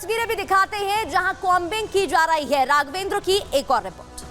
तस्वीरें भी दिखाते हैं जहां कॉम्बिंग की जा रही है। राघवेंद्र की एक और रिपोर्ट।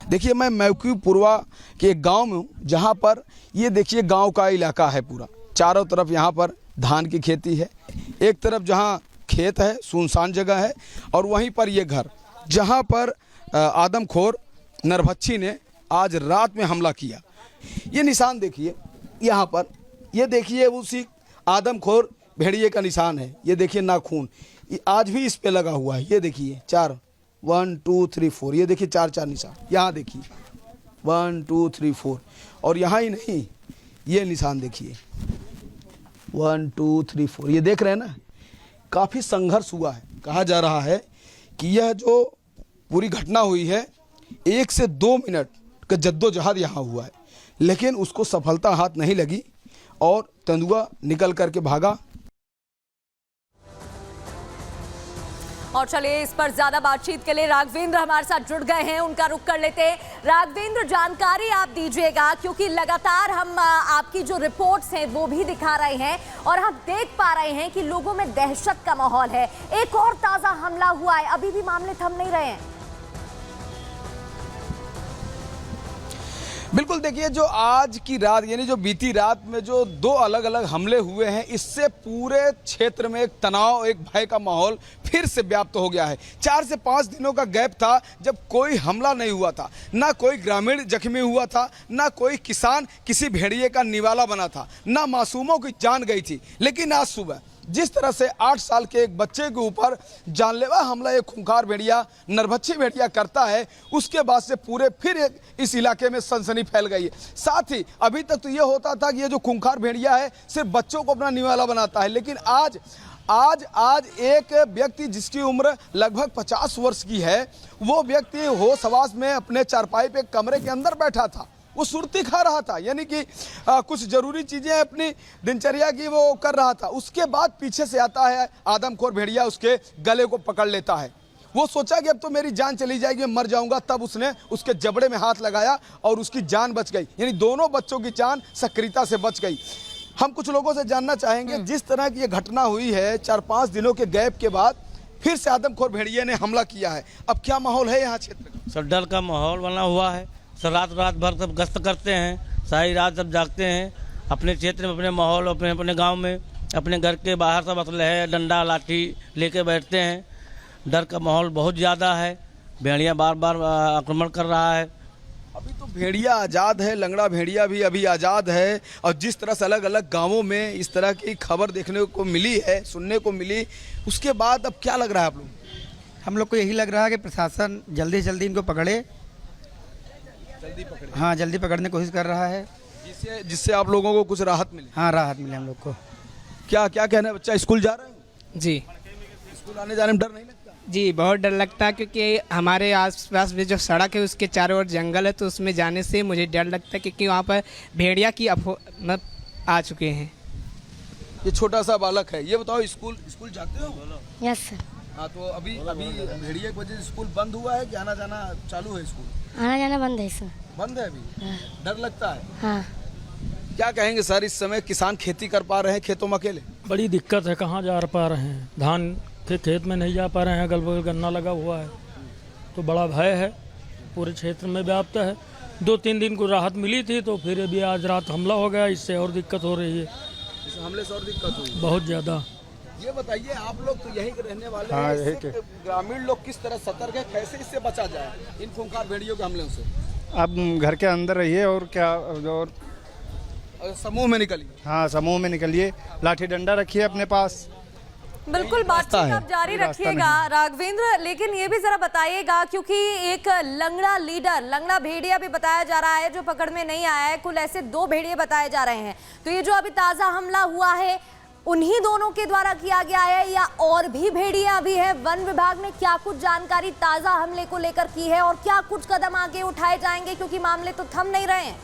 देखिए, मैं मैक्यूपुरवा के एक गांव में हूँ, जहां पर ये देखिए गांव का इलाका है पूरा। चारों तरफ यहां पर धान की खेती है, एक तरफ जहां खेत है, सुनसान जगह है, और वहीं पर ये घर जहां पर आदमखोर नरभक्षी ने आज रात में हमला किया। ये निशान देखिए यहाँ पर, ये देखिए उसी आदमखोर भेड़िए का निशान है। ये देखिए नाखून आज भी इस पे लगा हुआ है। ये देखिए 4 1 2 3 4, ये देखिए 4 निशान। यहाँ देखिए 1 2 3 4, और यहाँ ही नहीं, ये निशान देखिए 1 2 3 4, ये देख रहे हैं ना। काफ़ी संघर्ष हुआ है। कहा जा रहा है कि यह जो पूरी घटना हुई है 1 से 2 मिनट का जद्दोजहद यहाँ हुआ है, लेकिन उसको सफलता हाथ नहीं लगी और तेंदुआ निकल करके भागा। और चलिए, इस पर ज्यादा बातचीत के लिए राघवेंद्र हमारे साथ जुड़ गए हैं, उनका रुख कर लेते हैं। राघवेंद्र, जानकारी आप दीजिएगा, क्योंकि लगातार हम आपकी जो रिपोर्ट्स हैं वो भी दिखा रहे हैं और हम देख पा रहे हैं कि लोगों में दहशत का माहौल है। एक और ताजा हमला हुआ है, अभी भी मामले थम नहीं रहे हैं। बिल्कुल, देखिए जो आज की रात यानी जो बीती रात में जो 2 अलग अलग हमले हुए हैं, इससे पूरे क्षेत्र में एक तनाव, एक भय का माहौल फिर से व्याप्त हो गया है। 4 से 5 दिनों का गैप था जब कोई हमला नहीं हुआ था, ना कोई ग्रामीण जख्मी हुआ था, ना कोई किसान किसी भेड़िए का निवाला बना था, ना मासूमों की जान गई थी। लेकिन आज सुबह जिस तरह से 8 साल के एक बच्चे के ऊपर जानलेवा हमला एक खूंखार भेड़िया, नरभक्षी भेड़िया करता है, उसके बाद से पूरे फिर इस इलाके में सनसनी फैल गई है। साथ ही अभी तक तो ये होता था कि ये जो खूंखार भेड़िया है सिर्फ बच्चों को अपना निवाला बनाता है, लेकिन आज एक व्यक्ति जिसकी उम्र लगभग 50 वर्ष की है, वो व्यक्ति होश हवास में अपने चारपाई पे कमरे के अंदर बैठा था। वो सुर्ती खा रहा था, यानी कि कुछ जरूरी चीजें अपनी दिनचर्या की वो कर रहा था। उसके बाद पीछे से आता है आदमखोर भेड़िया, उसके गले को पकड़ लेता है। वो सोचा कि अब तो मेरी जान चली जाएगी, मैं मर जाऊंगा। तब उसने उसके जबड़े में हाथ लगाया और उसकी जान बच गई, यानी दोनों बच्चों की जान सक्रियता से बच गई। हम कुछ लोगों से जानना चाहेंगे, जिस तरह की ये घटना हुई है 4-5 दिनों के गैप के बाद फिर से आदमखोर भेड़िए ने हमला किया है, अब क्या माहौल है यहाँ क्षेत्र का? सब डर का माहौल बना हुआ है। सब रात भर सब गश्त करते हैं, सारी रात सब जागते हैं अपने क्षेत्र में, अपने माहौल, अपने गांव में, अपने घर के बाहर सब असले है, डंडा लाठी लेके बैठते हैं। डर का माहौल बहुत ज़्यादा है। भेड़िया बार आक्रमण कर रहा है। अभी तो भेड़िया आज़ाद है, लंगड़ा भेड़िया भी अभी आज़ाद है, और जिस तरह से अलग अलग गांवों में इस तरह की खबर देखने को मिली है, सुनने को मिली, उसके बाद अब क्या लग रहा है आप लोग? हम लोग को यही लग रहा है कि प्रशासन जल्दी से जल्दी इनको पकड़े। हाँ, जल्दी पकड़ने की कोशिश कर रहा है, जिससे आप लोगों को कुछ राहत मिले। हाँ, राहत मिले हम लोग को। क्या कहना है? बच्चा स्कूल जा रहा है? जी, स्कूल आने जाने में डर नहीं लगता? जी बहुत डर लगता है, क्योंकि हमारे आसपास में जो सड़क है उसके चारों ओर जंगल है, तो उसमें जाने से मुझे डर लगता है, क्योंकि वहाँ पर भेड़िया की आ चुके हैं। ये छोटा सा बालक है, ये बताओ स्कूल जाते हो? Yes sir. हाँ, तो अभी भेड़िया की वजह से स्कूल बंद हुआ है कि आना जाना चालू है? स्कूल आना जाना बंद है सर। बंद है अभी? हाँ। डर लगता है? हाँ। क्या कहेंगे सर, इस समय किसान खेती कर पा रहे हैं खेतों में अकेले? बड़ी दिक्कत है, कहाँ जा पा रहे हैं, धान के खेत में नहीं जा पा रहे हैं, अगल बगल गन्ना लगा हुआ है, तो बड़ा भय है, पूरे क्षेत्र में व्याप्त है। 2-3 दिन को राहत मिली थी, तो फिर अभी आज रात हमला हो गया, इससे और दिक्कत हो रही है। इस हमले से और दिक्कत हुई बहुत ज़्यादा। ये बताइए, आप लोग तो यहीं के रहने वाले हाँ, हैं, इससे ग्रामीण लोग किस तरह सतर्क है, कैसे इससे बचा जाए इन खूंखार भेड़ियों के हमलों से? आप घर के अंदर रहिए और क्या, और समूह में निकलिए। हाँ, समूह में निकलिए, लाठी डंडा रखिए अपने पास। बिल्कुल, बातचीत आप जारी रखिएगा राघवेंद्र, लेकिन ये भी जरा बताइएगा, क्योंकि एक लंगड़ा लीडर, लंगड़ा भेड़िया भी बताया जा रहा है जो पकड़ में नहीं आया है। कुल ऐसे 2 भेड़िए बताए जा रहे हैं। तो ये जो अभी ताजा हमला हुआ है उन्हीं दोनों के द्वारा किया गया है या और भी भेड़िया भी है? वन विभाग ने क्या कुछ जानकारी ताजा हमले को लेकर की है और क्या कुछ कदम आगे उठाए जाएंगे, क्योंकि मामले तो थम नहीं रहे हैं?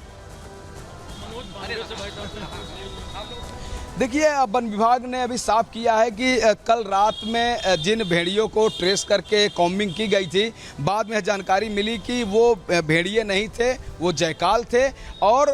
देखिए, वन विभाग ने अभी साफ किया है कि कल रात में जिन भेड़ियों को ट्रेस करके कॉम्बिंग की गई थी, बाद में जानकारी मिली कि वो भेड़िए नहीं थे, वो जयकाल थे और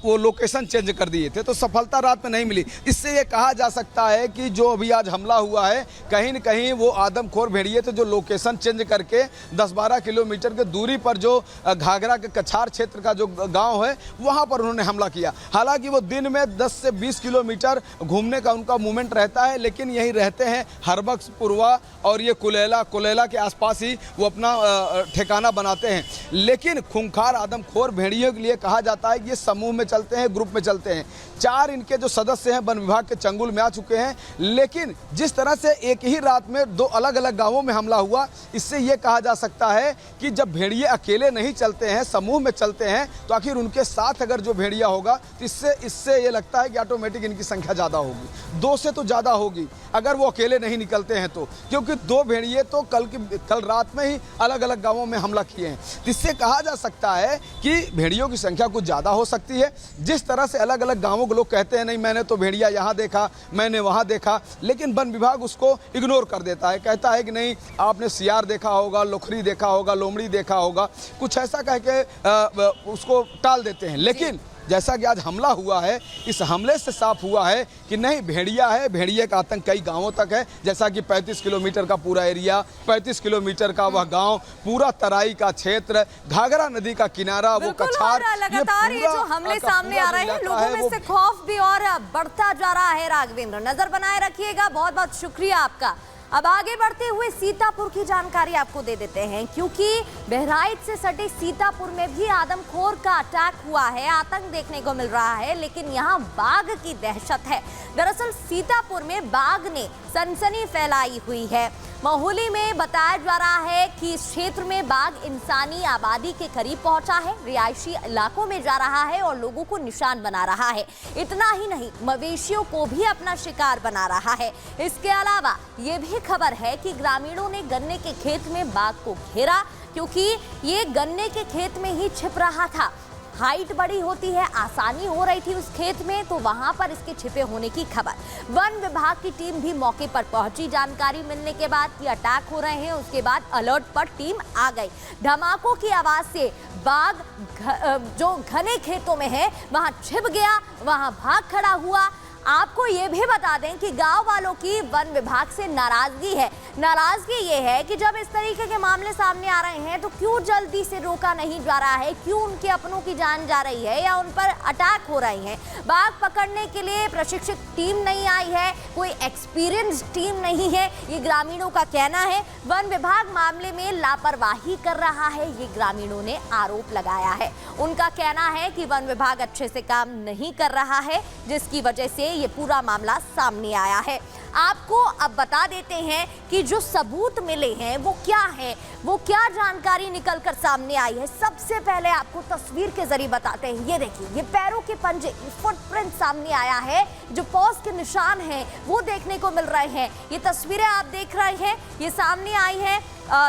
वो लोकेशन चेंज कर दिए थे, तो सफलता रात में नहीं मिली। इससे ये कहा जा सकता है कि जो अभी आज हमला हुआ है, कहीं न कहीं वो आदमखोर भेड़िए थे जो लोकेशन चेंज करके 10-12 किलोमीटर के दूरी पर जो घाघरा के कछार क्षेत्र का जो गाँव है, वहाँ पर उन्होंने हमला किया। हालांकि वो दिन में 10 से 20 किलोमीटर घूमने का उनका मूवमेंट रहता है, लेकिन यही रहते हैं हरबक्स, पुरवा और ये कुलेला के आसपास ही वो अपना ठिकाना बनाते हैं। लेकिन खूंखार आदमखोर भेड़ियों के लिए कहा जाता है कि ये समूह में चलते हैं, ग्रुप में चलते हैं। 4 इनके जो सदस्य हैं वन विभाग के चंगुल में आ चुके हैं, लेकिन जिस तरह से एक ही रात में 2 अलग अलग गांवों में हमला हुआ, इससे ये कहा जा सकता है कि जब भेड़िए अकेले नहीं चलते हैं, समूह में चलते हैं, तो आखिर उनके साथ अगर जो भेड़िया होगा तो इससे ये लगता है कि ऑटोमेटिक इनकी संख्या ज़्यादा होगी, 2 से तो ज़्यादा होगी अगर वो अकेले नहीं निकलते हैं तो, क्योंकि 2 भेड़िए तो कल रात में ही अलग अलग गांवों में हमला किए हैं। इससे कहा जा सकता है कि भेड़ियों की संख्या कुछ ज़्यादा हो सकती है। जिस तरह से अलग अलग गांवों के लोग कहते हैं नहीं मैंने तो भेड़िया यहाँ देखा, मैंने वहाँ देखा, लेकिन वन विभाग उसको इग्नोर कर देता है, कहता है कि नहीं आपने सियार देखा होगा, लोखरी देखा होगा, लोमड़ी देखा होगा, कुछ ऐसा कह के उसको टाल देते हैं। लेकिन जैसा कि आज हमला हुआ है, इस हमले से साफ हुआ है कि नहीं भेड़िया है, भेड़िए का आतंक कई गांवों तक है। जैसा कि 35 किलोमीटर का पूरा एरिया, 35 किलोमीटर का वह गांव, पूरा तराई का क्षेत्र, घाघरा नदी का किनारा, वो कछार, लगातार ये जो हमले सामने आ रहे हैं, लोगों में से खौफ भी और बढ़ता जा रहा है। राघवेंद्र, नजर बनाए रखिएगा, बहुत बहुत शुक्रिया आपका। अब आगे बढ़ते हुए सीतापुर की जानकारी आपको दे देते हैं, क्योंकि बहराइच से सटे सीतापुर में भी आदमखोर का अटैक हुआ है, आतंक देखने को मिल रहा है, लेकिन यहाँ बाघ की दहशत है। दरअसल सीतापुर में बाघ ने सनसनी फैलाई हुई है। महोली में बताया जा रहा है कि इस क्षेत्र में बाघ इंसानी आबादी के करीब पहुंचा है, रिहायशी इलाकों में जा रहा है और लोगों को निशान बना रहा है। इतना ही नहीं, मवेशियों को भी अपना शिकार बना रहा है। इसके अलावा ये भी खबर है कि ग्रामीणों ने गन्ने के खेत में बाघ को घेरा, क्योंकि ये गन्ने के खेत में ही छिप रहा था। हाइट बड़ी होती है, आसानी हो रही थी उस खेत में, तो वहां पर इसके छिपे होने की खबर। वन विभाग की टीम भी मौके पर पहुंची। जानकारी मिलने के बाद कि अटैक हो रहे हैं, उसके बाद अलर्ट पर टीम आ गई। धमाकों की आवाज से बाघ जो घने खेतों में है वहां छिप गया, वहां भाग खड़ा हुआ। आपको ये भी बता दें कि गांव वालों की वन विभाग से नाराजगी है। नाराजगी ये है कि जब इस तरीके के मामले सामने आ रहे हैं तो क्यों जल्दी से रोका नहीं जा रहा है, क्यों उनके अपनों की जान जा रही है या उन पर अटैक हो रहे हैं। बाघ पकड़ने के लिए प्रशिक्षित टीम नहीं आई है, कोई एक्सपीरियंस टीम नहीं है, ये ग्रामीणों का कहना है। वन विभाग मामले में लापरवाही कर रहा है, ये ग्रामीणों ने आरोप लगाया है। उनका कहना है कि वन विभाग अच्छे से काम नहीं कर रहा है, जिसकी वजह से ये पूरा मामला सामने आया है। आपको अब बता देते हैं कि जो सबूत मिले हैं वो क्या है, वो क्या जानकारी निकलकर सामने आई है। सबसे पहले आपको तस्वीर के जरिए बताते हैं। ये देखिए, ये पैरों के पंजे, फुटप्रिंट सामने आया है, जो पॉज के निशान हैं वो देखने को मिल रहे हैं। ये तस्वीरें आप देख रहे हैं, ये सामने आई है।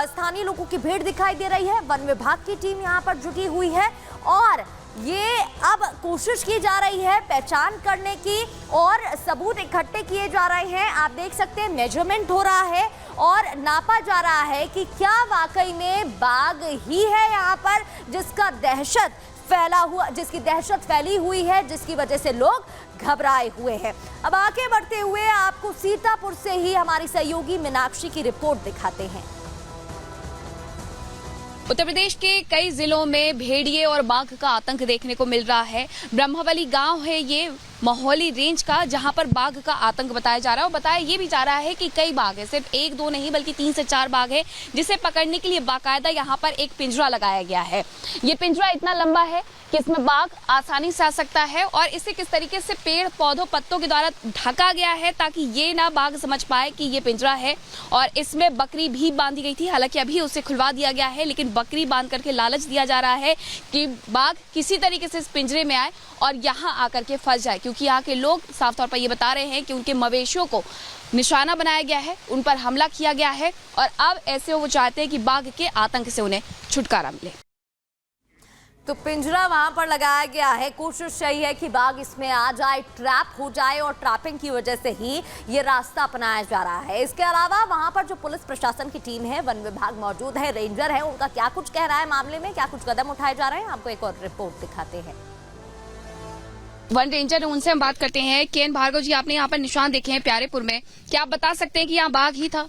स्थानीय लोगों की भीड़ दिखाई दे रही है, वन विभाग की टीम यहाँ पर जुटी हुई है और ये अब कोशिश की जा रही है पहचान करने की और सबूत इकट्ठे किए जा रहे हैं। आप देख सकते हैं मेजरमेंट हो रहा है और नापा जा रहा है कि क्या वाकई में बाघ ही है यहाँ पर जिसकी दहशत फैली हुई है, जिसकी वजह से लोग घबराए हुए हैं। अब आगे बढ़ते हुए आपको सीतापुर से ही हमारी सहयोगी मीनाक्षी की रिपोर्ट दिखाते हैं। उत्तर प्रदेश के कई जिलों में भेड़िए और बाघ का आतंक देखने को मिल रहा है। ब्रह्मवली गांव है ये महोली रेंज का, जहां पर बाघ का आतंक बताया जा रहा है और बताया ये भी जा रहा है कि कई बाघ है, सिर्फ 1-2 नहीं बल्कि 3 से 4 बाघ है, जिसे पकड़ने के लिए बाकायदा यहाँ पर एक पिंजरा लगाया गया है। ये पिंजरा इतना लंबा है कि इसमें बाघ आसानी से आ सकता है और इसे किस तरीके से पेड़ पौधों पत्तों के द्वारा ढका गया है ताकि ये ना बाघ समझ पाए कि ये पिंजरा है। और इसमें बकरी भी बांधी गई थी, हालांकि अभी उसे खुलवा दिया गया है, लेकिन बकरी बांध करके लालच दिया जा रहा है कि बाघ किसी तरीके से इस पिंजरे में आए और यहाँ आकर के फंस जाए, क्योंकि यहाँ के लोग साफ तौर पर ये बता रहे हैं कि उनके मवेशियों को निशाना बनाया गया है, उन पर हमला किया गया है और अब ऐसे वो चाहते हैं कि बाघ के आतंक से उन्हें छुटकारा मिले। तो पिंजरा वहां पर लगाया गया है। कोशिश यही है कि बाघ इसमें आ जाए, ट्रैप हो जाए, और ट्रैपिंग की वजह से ही ये रास्ता अपनाया जा रहा है। इसके अलावा वहां पर जो पुलिस प्रशासन की टीम है, वन विभाग मौजूद है, रेंजर है, उनका क्या कुछ कह रहा है मामले में, क्या कुछ कदम उठाए जा रहे हैं, आपको एक और रिपोर्ट दिखाते हैं। वन रेंजर, उनसे हम बात करते हैं। केएन भार्गव जी, आपने यहाँ पर निशान देखे हैं प्यारेपुर में, क्या आप बता सकते हैं कि यहाँ बाघ ही था?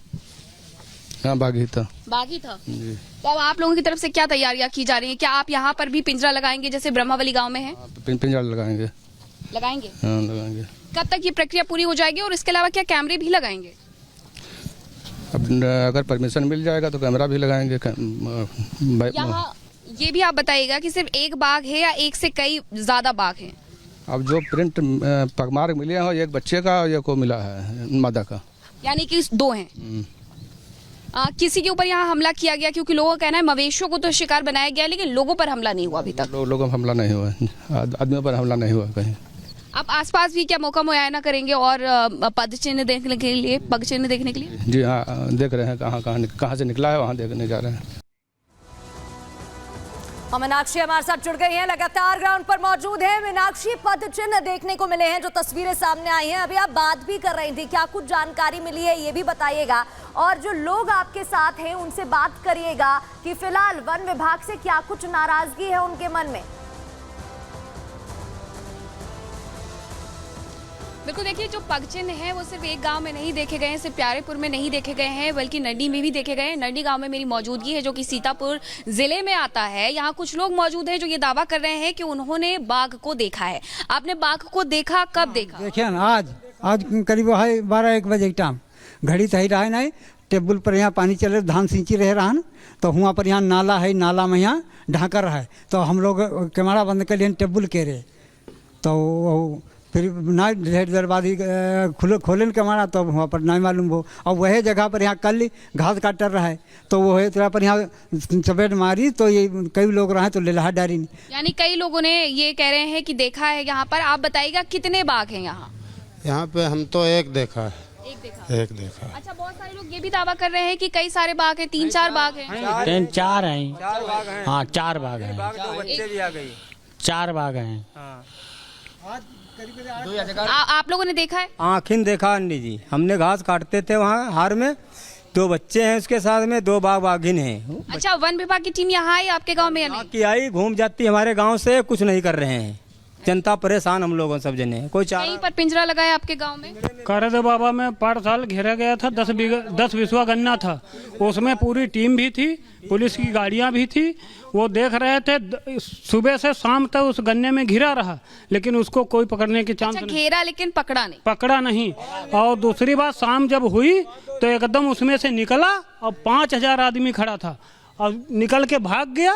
हाँ, बाघ ही था। बाघ ही था जी। तो अब आप लोगों की तरफ से क्या तैयारियां की जा रही हैं? क्या आप यहाँ पर भी पिंजरा लगाएंगे जैसे ब्रह्मावली गांव में है? पिंजरा लगाएंगे। लगाएंगे? हाँ, लगाएंगे। कब तक ये प्रक्रिया पूरी हो जाएगी, और इसके अलावा क्या कैमरे भी लगाएंगे? अब अगर परमिशन मिल जाएगा तो कैमरा भी लगाएंगे। यहाँ ये भी आप बताइएगा कि सिर्फ एक बाघ है या एक से कई ज्यादा बाघ हैं? अब जो प्रिंट पगमार्क मिले हैं, एक बच्चे का और एक को मिला है मादा का, यानी कि 2 हैं। किसी के ऊपर यहाँ हमला किया गया? क्योंकि लोगों का कहना है मवेशियों को तो शिकार बनाया गया, लेकिन लोगों पर हमला नहीं हुआ अभी तक। लोगों पर हमला नहीं हुआ, आदमियों पर हमला नहीं हुआ कहीं। आप आसपास भी क्या मौका मुआयना करेंगे और पद चिन्ह देखने के लिए, पग चिन्ह देखने के लिए? जी हाँ, देख रहे हैं कहाँ से निकला है, वहाँ देखने जा रहे हैं। और मीनाक्षी हमारे साथ जुड़ गई हैं, लगातार ग्राउंड पर मौजूद है। मीनाक्षी, पद चिन्ह देखने को मिले हैं, जो तस्वीरें सामने आई हैं, अभी आप बात भी कर रही थी, क्या कुछ जानकारी मिली है ये भी बताइएगा, और जो लोग आपके साथ हैं उनसे बात करिएगा कि फिलहाल वन विभाग से क्या कुछ नाराजगी है उनके मन में। बिल्कुल, देखिए जो पग चिन्ह है वो सिर्फ एक गांव में नहीं देखे गए हैं, सिर्फ प्यारेपुर में नहीं देखे गए हैं, बल्कि नड्डी में भी देखे गए हैं। नड्डी गांव में मेरी मौजूदगी है, जो कि सीतापुर जिले में आता है। यहाँ कुछ लोग मौजूद हैं जो ये दावा कर रहे हैं कि उन्होंने बाघ को देखा है। आपने बाघ को देखा? कब देखा? देखिए ना, आज करीब 12-1 बजे के टाइम, घड़ी सही रहा नहीं, टेबुल पर यहाँ पानी चल रहे, धान सिंची रहे रहा, तो वहाँ पर यहाँ नाला है, नाला में यहाँ ढाका रहा है, तो हम लोग कैमरा बंद कर लिए, टेबुल के रहे, तो फिर ना ढेर देर बाद ही खोलन के मारा, तो वहाँ पर नहीं मालूम हो। और वही जगह पर यहाँ कल घास काट रहा है, तो वो है तरह पर यहाँ चपेट मारी, तो ये कई लोग रहे तो लेलहा डारी नहीं। यानी कई लोगों ने ये कह रहे हैं कि देखा है यहाँ पर। आप बताइएगा कितने बाघ हैं यहाँ? यहाँ पे हम तो एक देखा है। एक देखा। अच्छा, बहुत सारे लोग ये भी दावा कर रहे हैं कि कई सारे बाघ हैं, 3-4 बाघ हैं। 4 हैं। हाँ, 4 बाघ हैं। बच्चे भी आ गई। 4 बाघ हैं। आप लोगों ने देखा है? आँखिन देखा अन्नी जी, हमने घास काटते थे वहाँ हार में, 2 बच्चे हैं उसके साथ में, 2 बाघ बाघिन हैं। अच्छा, वन विभाग की टीम यहाँ आई आपके गांव में या नहीं? की आई, घूम जाती हमारे गांव से, कुछ नहीं कर रहे हैं। जनता परेशान, हम लोगों सब जने, कोई कहीं पर पिंजरा लगाया आपके गांव में? कारदे बाबा में 5 साल घेरा गया था, 10 बिस्वा गन्ना था, उसमें पूरी टीम भी थी, पुलिस की गाड़ियां भी थी, वो देख रहे थे। सुबह से शाम तक उस गन्ने में घिरा रहा, लेकिन उसको कोई पकड़ने की चांस नहीं। घेरा लेकिन पकड़ा नहीं। और दूसरी बात, शाम जब हुई तो एकदम उसमें से निकला और 5000 आदमी खड़ा था, और निकल के भाग गया,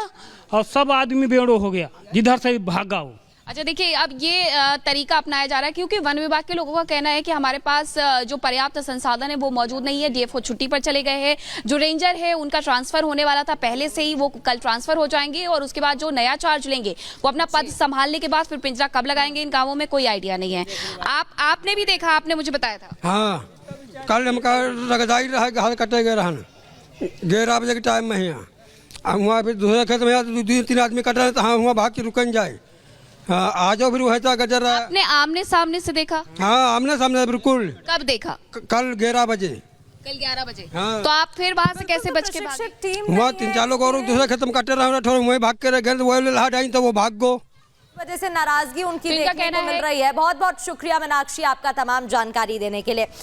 और सब आदमी बेड़ो हो गया जिधर से भागा वो। अच्छा, देखिए अब ये तरीका अपनाया जा रहा है, क्योंकि वन विभाग के लोगों का कहना है कि हमारे पास जो पर्याप्त संसाधन है वो मौजूद नहीं है। डीएफओ छुट्टी पर चले गए हैं, जो रेंजर है उनका ट्रांसफर होने वाला था पहले से ही, वो कल ट्रांसफर हो जाएंगे, और उसके बाद जो नया चार्ज लेंगे वो अपना पद संभालने के बाद फिर पिंजरा कब लगाएंगे इन गाँवों में कोई आइडिया नहीं है। आपने भी देखा, आपने मुझे बताया था। हाँ, कल हमका रगदाई रहा, घास कटे गए रहन 11 बजे के टाइम में यहाँ, वहाँ फिर दूसरे खेत में 2-3 आदमी कट रहे, तो हाँ वहाँ भाग के रुकन जाए। हाँ, आ जाओ, फिर वही था गजर रहा। आपने आमने सामने से देखा? हाँ, आमने सामने बिल्कुल। कब देखा? कल 11 बजे। कल 11 बजे। हाँ। तो आप फिर वहाँ से कैसे बच के भागे? वहाँ 3-4 लोग और दूसरे खेत में कटे रहे, वही भाग के रह गए, वही लहा डाई, तो वो भाग गो। वजह से नाराजगी उनकी तो इनका देखने कहना को मिल रही है। बहुत बहुत शुक्रिया मीनाक्षी, आपका तमाम जानकारी देने के लिए।